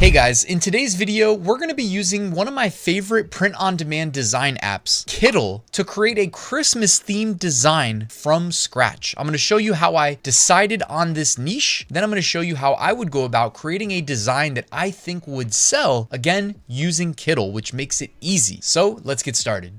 Hey guys, in today's video, we're going to be using one of my favorite print-on-demand design apps, Kittl, to create a Christmas-themed design from scratch. I'm going to show you how I decided on this niche. Then I'm going to show you how I would go about creating a design that I think would sell, again, using Kittl, which makes it easy. So let's get started.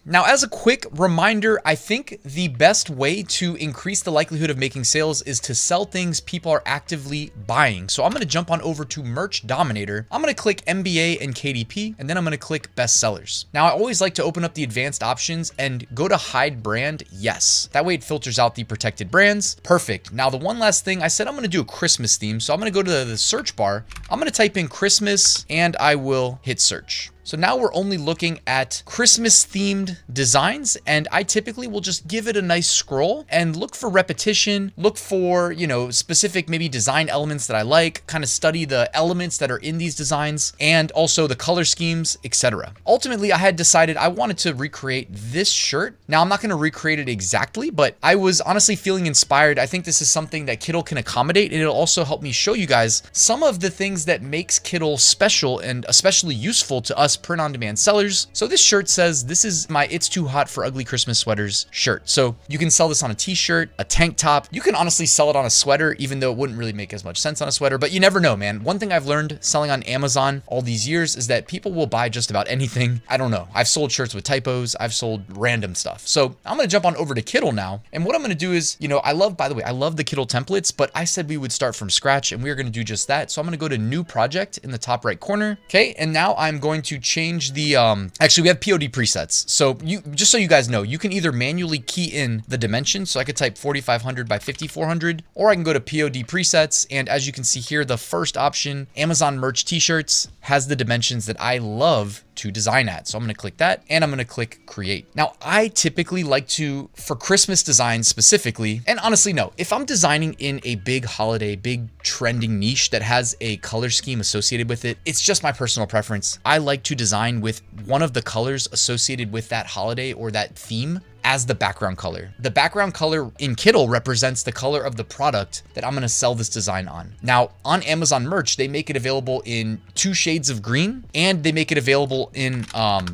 Now, as a quick reminder, I think the best way to increase the likelihood of making sales is to sell things people are actively buying. So I'm going to jump on over to Merch Dominator. I'm going to click MBA and KDP, and then I'm going to click bestsellers. Now, I always like to open up the advanced options and go to hide brand. Yes. That way it filters out the protected brands. Perfect. Now, the one last thing I said, I'm going to do a Christmas theme. So I'm going to go to the search bar. I'm going to type in Christmas and I will hit search. So now we're only looking at Christmas themed designs, and I typically will just give it a nice scroll and look for repetition, look for, specific maybe design elements that I like, kind of study the elements that are in these designs and also the color schemes, etc. Ultimately, I had decided I wanted to recreate this shirt. Now, I'm not going to recreate it exactly, but I was honestly feeling inspired. I think this is something that Kittl can accommodate, and it'll also help me show you guys some of the things that makes Kittl special and especially useful to us print-on-demand sellers. So this shirt says, this is my It's Too Hot for Ugly Christmas Sweaters shirt. So you can sell this on a t-shirt, a tank top. You can honestly sell it on a sweater, even though it wouldn't really make as much sense on a sweater, but you never know, man. One thing I've learned selling on Amazon all these years is that people will buy just about anything. I don't know. I've sold shirts with typos. I've sold random stuff. So I'm going to jump on over to Kittl now. And what I'm going to do is, by the way, I love the Kittl templates, but I said we would start from scratch and we're going to do just that. So I'm going to go to new project in the top right corner. Okay. And now I'm going to change the, actually we have POD presets. So just so you guys know, you can either manually key in the dimensions. So I could type 4,500 by 5,400, or I can go to POD presets. And as you can see here, the first option, Amazon merch t-shirts, has the dimensions that I love to design at. So I'm going to click that and I'm going to click create. Now, I typically like to, for Christmas designs specifically, and honestly, no, if I'm designing in a big holiday, big trending niche that has a color scheme associated with it, it's just my personal preference. I like to design with one of the colors associated with that holiday or that theme as the background color. The background color in Kittl represents the color of the product that I'm going to sell this design on. Now, on Amazon merch, they make it available in 2 shades of green and they make it available in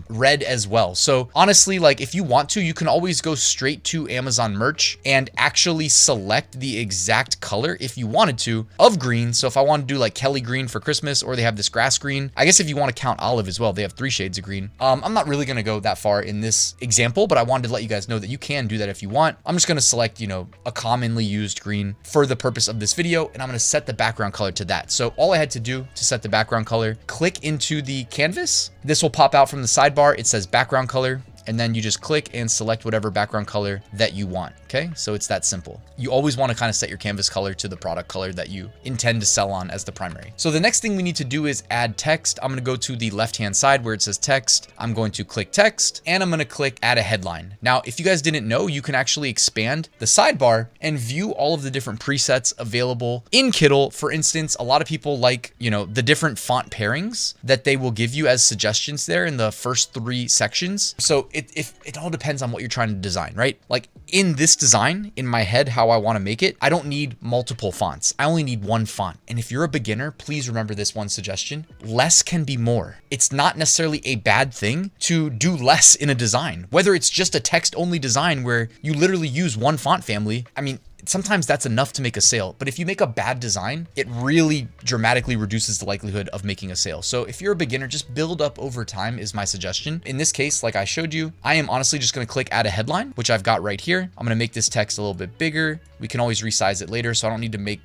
red as well. So honestly, like if you want to, you can always go straight to Amazon merch and actually select the exact color if you wanted to of green. So if I want to do like Kelly green for Christmas, or they have this grass green, I guess if you want to count olive as well, they have 3 shades of green. I'm not really going to go that far in this example, but I wanted to let you guys know that you can do that if you want. I'm just going to select, a commonly used green for the purpose of this video, and I'm going to set the background color to that. So all I had to do to set the background color, click into the canvas. This will pop out from the sidebar. It says background color. And then you just click and select whatever background color that you want. Okay, so it's that simple. You always want to kind of set your canvas color to the product color that you intend to sell on as the primary. So the next thing we need to do is add text. I'm going to go to the left-hand side where it says text. I'm going to click text and I'm going to click add a headline. Now, if you guys didn't know, you can actually expand the sidebar and view all of the different presets available in Kittl. For instance, a lot of people like, the different font pairings that they will give you as suggestions there in the first 3 sections. So it all depends on what you're trying to design, right? Like in this design, in my head, how I want to make it, I don't need multiple fonts. I only need 1 font. And if you're a beginner, please remember this one suggestion. Less can be more. It's not necessarily a bad thing to do less in a design, whether it's just a text only design where you literally use 1 font family. I mean, sometimes that's enough to make a sale, but if you make a bad design, it really dramatically reduces the likelihood of making a sale. So if you're a beginner, just build up over time is my suggestion. In this case, like I showed you, I am honestly just going to click add a headline, which I've got right here. I'm going to make this text a little bit bigger. We can always resize it later, so I don't need to make,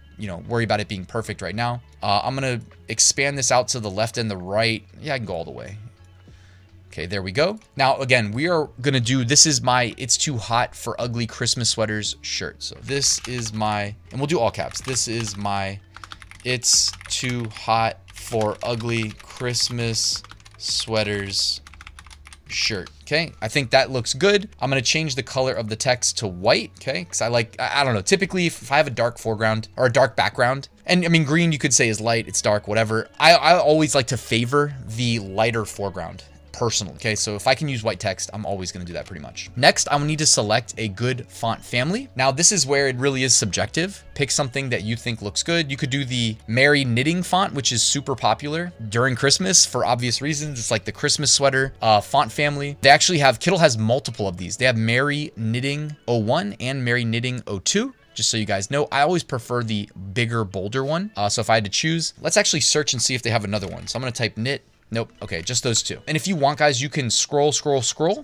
worry about it being perfect right now. I'm going to expand this out to the left and the right. Yeah, I can go all the way. Okay, there we go. Now, again, we are going to do, this is my It's Too Hot for Ugly Christmas Sweaters shirt. So this is my, and we'll do all caps. This is my It's Too Hot for Ugly Christmas Sweaters shirt. Okay, I think that looks good. I'm going to change the color of the text to white. Okay, because I don't know, typically if I have a dark foreground or a dark background, and I mean, green you could say is light, it's dark, whatever. I always like to favor the lighter foreground. personal. Okay, so if I can use white text, I'm always going to do that pretty much. Next, I will need to select a good font family. Now, this is where it really is subjective. Pick something that you think looks good. You could do the Merry Knitting font, which is super popular during Christmas for obvious reasons. It's like the Christmas sweater font family. They actually have, Kittl has multiple of these. They have Merry Knitting 01 and Merry Knitting 02. Just so you guys know, I always prefer the bigger, bolder one. So if I had to choose, let's actually search and see if they have another one. So I'm going to type knit. Nope. Okay, just those two. And if you want, guys, you can scroll.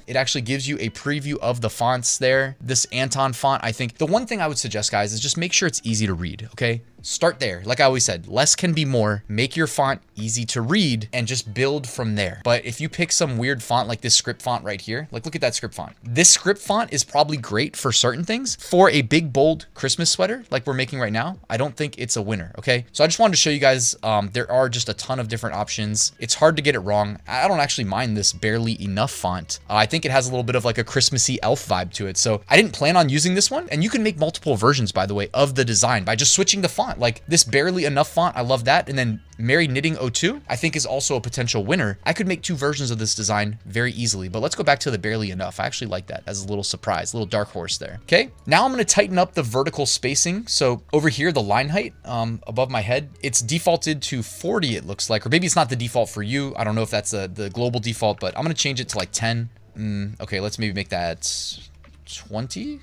It actually gives you a preview of the fonts there. This Anton font, I think the one thing I would suggest, guys, is just make sure it's easy to read. Okay. Start there. Like I always said, less can be more. Make your font easy to read and just build from there. But if you pick some weird font like this script font right here, like look at that script font. This script font is probably great for certain things. For a big, bold Christmas sweater like we're making right now, I don't think it's a winner. Okay. So I just wanted to show you guys, there are just a ton of different options. It's hard to get it wrong. I don't actually mind this barely enough font. I think it has a little bit of like a Christmassy elf vibe to it. So I didn't plan on using this one. And you can make multiple versions, by the way, of the design by just switching the font. Like this barely enough font, I love that. And then Merry Knitting 02, I think is also a potential winner. I could make two versions of this design very easily, but let's go back to the barely enough. I actually like that as a little surprise, a little dark horse there. Okay, now I'm going to tighten up the vertical spacing. So over here, the line height above my head, it's defaulted to 40, it looks like, or maybe it's not the default for you. I don't know if that's the global default, but I'm going to change it to like 10. Okay, let's maybe make that 20.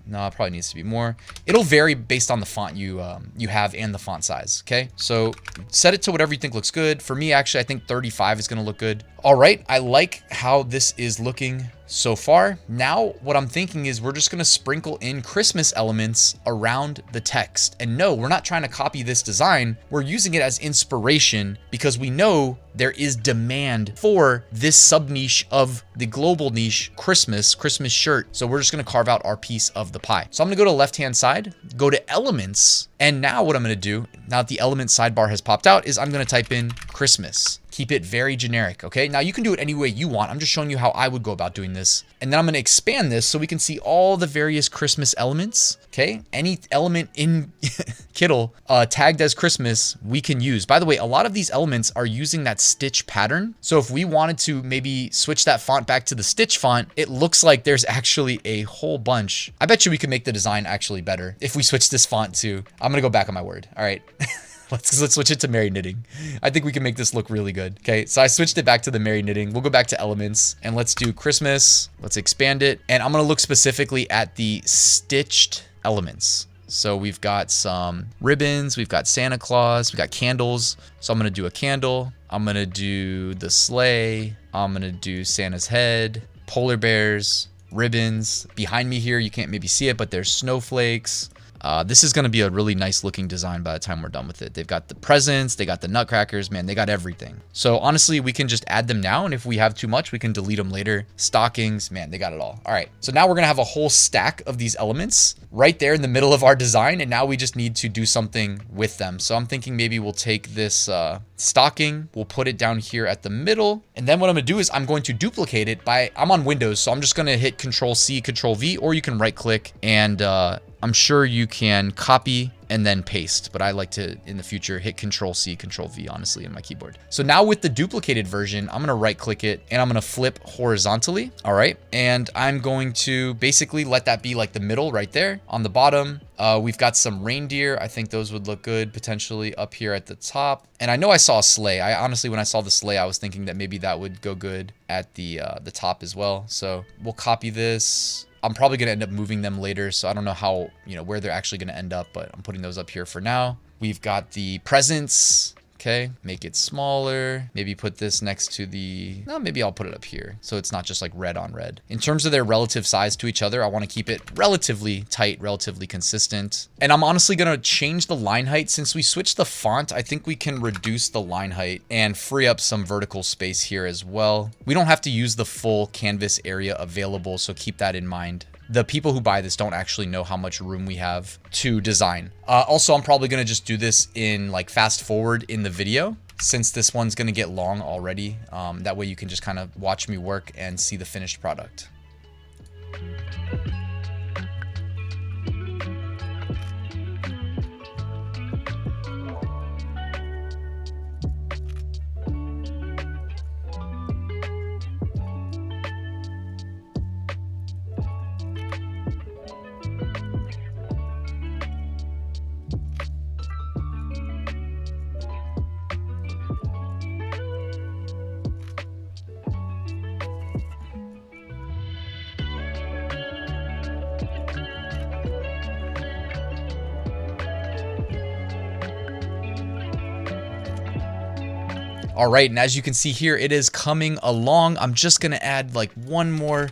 No, it probably needs to be more. It'll vary based on the font you have and the font size. Okay, so set it to whatever you think looks good. For me, actually, I think 35 is going to look good. All right, I like how this is looking so far. Now, what I'm thinking is we're just going to sprinkle in Christmas elements around the text. And no, we're not trying to copy this design. We're using it as inspiration because we know there is demand for this sub niche of the global niche Christmas shirt. So we're just going to carve out our piece of the pie. So I'm going to go to left-hand side, go to elements. And now what I'm going to do, now that the element sidebar has popped out, is I'm going to type in Christmas. Keep it very generic, okay? Now you can do it any way you want. I'm just showing you how I would go about doing this. And then I'm going to expand this so we can see all the various Christmas elements, okay? Any element in Kittl tagged as Christmas, we can use. By the way, a lot of these elements are using that stitch pattern. So if we wanted to maybe switch that font back to the stitch font, it looks like there's actually a whole bunch. I bet you we could make the design actually better if we switch this font to, I'm going to go back on my word. All right. Let's switch it to Merry Knitting. I think we can make this look really good. Okay, so I switched it back to the Merry Knitting. We'll go back to elements and let's do Christmas. Let's expand it. And I'm gonna look specifically at the stitched elements. So we've got some ribbons, we've got Santa Claus, we've got candles. So I'm gonna do a candle. I'm gonna do the sleigh. I'm gonna do Santa's head, polar bears, ribbons. Behind me here, you can't maybe see it, but there's snowflakes. This is going to be a really nice looking design by the time we're done with it. They've got the presents, they got the nutcrackers, man, they got everything. So honestly, we can just add them now. And if we have too much, we can delete them later. Stockings, man, they got it all. All right. So now we're going to have a whole stack of these elements right there in the middle of our design. And now we just need to do something with them. So I'm thinking maybe we'll take this stocking, we'll put it down here at the middle. And then what I'm going to do is I'm going to duplicate it I'm on Windows. So I'm just going to hit Control C, Control V, or you can right click and I'm sure you can copy and then paste, but I like to, in the future, hit Control C, Control V, honestly, in my keyboard. So now with the duplicated version, I'm gonna right click it and I'm gonna flip horizontally, all right? And I'm going to basically let that be like the middle right there. On the bottom, we've got some reindeer. I think those would look good potentially up here at the top. And I know I saw a sleigh. I honestly, when I saw the sleigh, I was thinking that maybe that would go good at the top as well. So we'll copy this. I'm probably going to end up moving them later, so I don't know how, where they're actually going to end up, but I'm putting those up here for now. We've got the presents. Okay, make it smaller. Maybe put this next to no, maybe I'll put it up here so it's not just like red on red. In terms of their relative size to each other, I want to keep it relatively tight, relatively consistent. And I'm honestly going to change the line height. Since we switched the font, I think we can reduce the line height and free up some vertical space here as well. We don't have to use the full canvas area available, so keep that in mind. The people who buy this don't actually know how much room we have to design. Also, I'm probably going to just do this in like fast forward in the video since this one's going to get long already. That way you can just kind of watch me work and see the finished product. All right, and as you can see here, it is coming along. I'm just gonna add like one more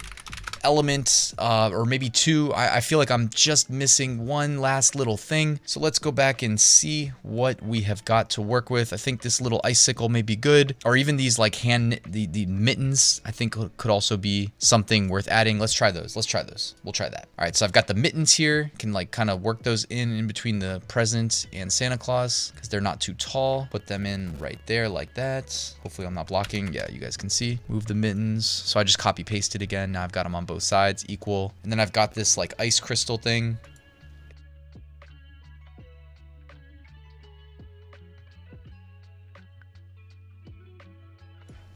element or maybe two. I feel like I'm just missing one last little thing. So let's go back and see what we have got to work with. I think this little icicle may be good, or even these like the mittens I think could also be something worth adding. Let's try those. We'll try that. All right, so I've got the mittens here. Can like kind of work those in between the present and Santa Claus because they're not too tall. Put them in right there like that. Hopefully I'm not blocking. Yeah, you guys can see. Move the mittens. So I just copy pasted again. Now I've got them on both sides equal, and then I've got this like ice crystal thing.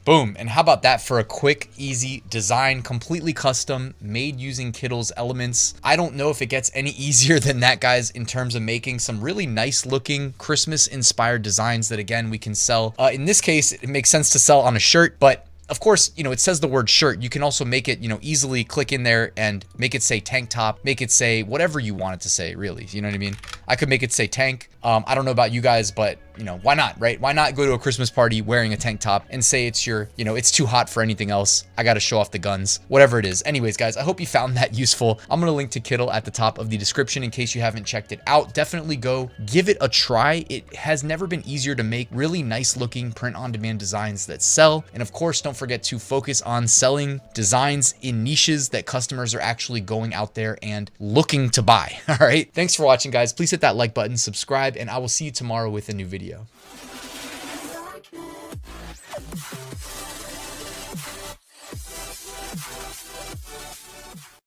Boom, and how about that for a quick, easy design, completely custom, made using Kittl's elements. I don't know if it gets any easier than that, guys, in terms of making some really nice looking Christmas inspired designs that again, we can sell. In this case, it makes sense to sell on a shirt, but of course, you know, it says the word shirt. You can also make it, you know, easily click in there and make it say tank top, make it say whatever you want it to say, really. You know what I mean? I could make it say tank. I don't know about you guys, but you know, why not, right? Why not go to a Christmas party wearing a tank top and say it's your, you know, it's too hot for anything else. I got to show off the guns, whatever it is. Anyways, guys, I hope you found that useful. I'm going to link to Kittl at the top of the description in case you haven't checked it out. Definitely go give it a try. It has never been easier to make really nice looking print on demand designs that sell. And of course, don't forget to focus on selling designs in niches that customers are actually going out there and looking to buy. All right. Thanks for watching, guys. Please hit that like button, subscribe, and I will see you tomorrow with a new video.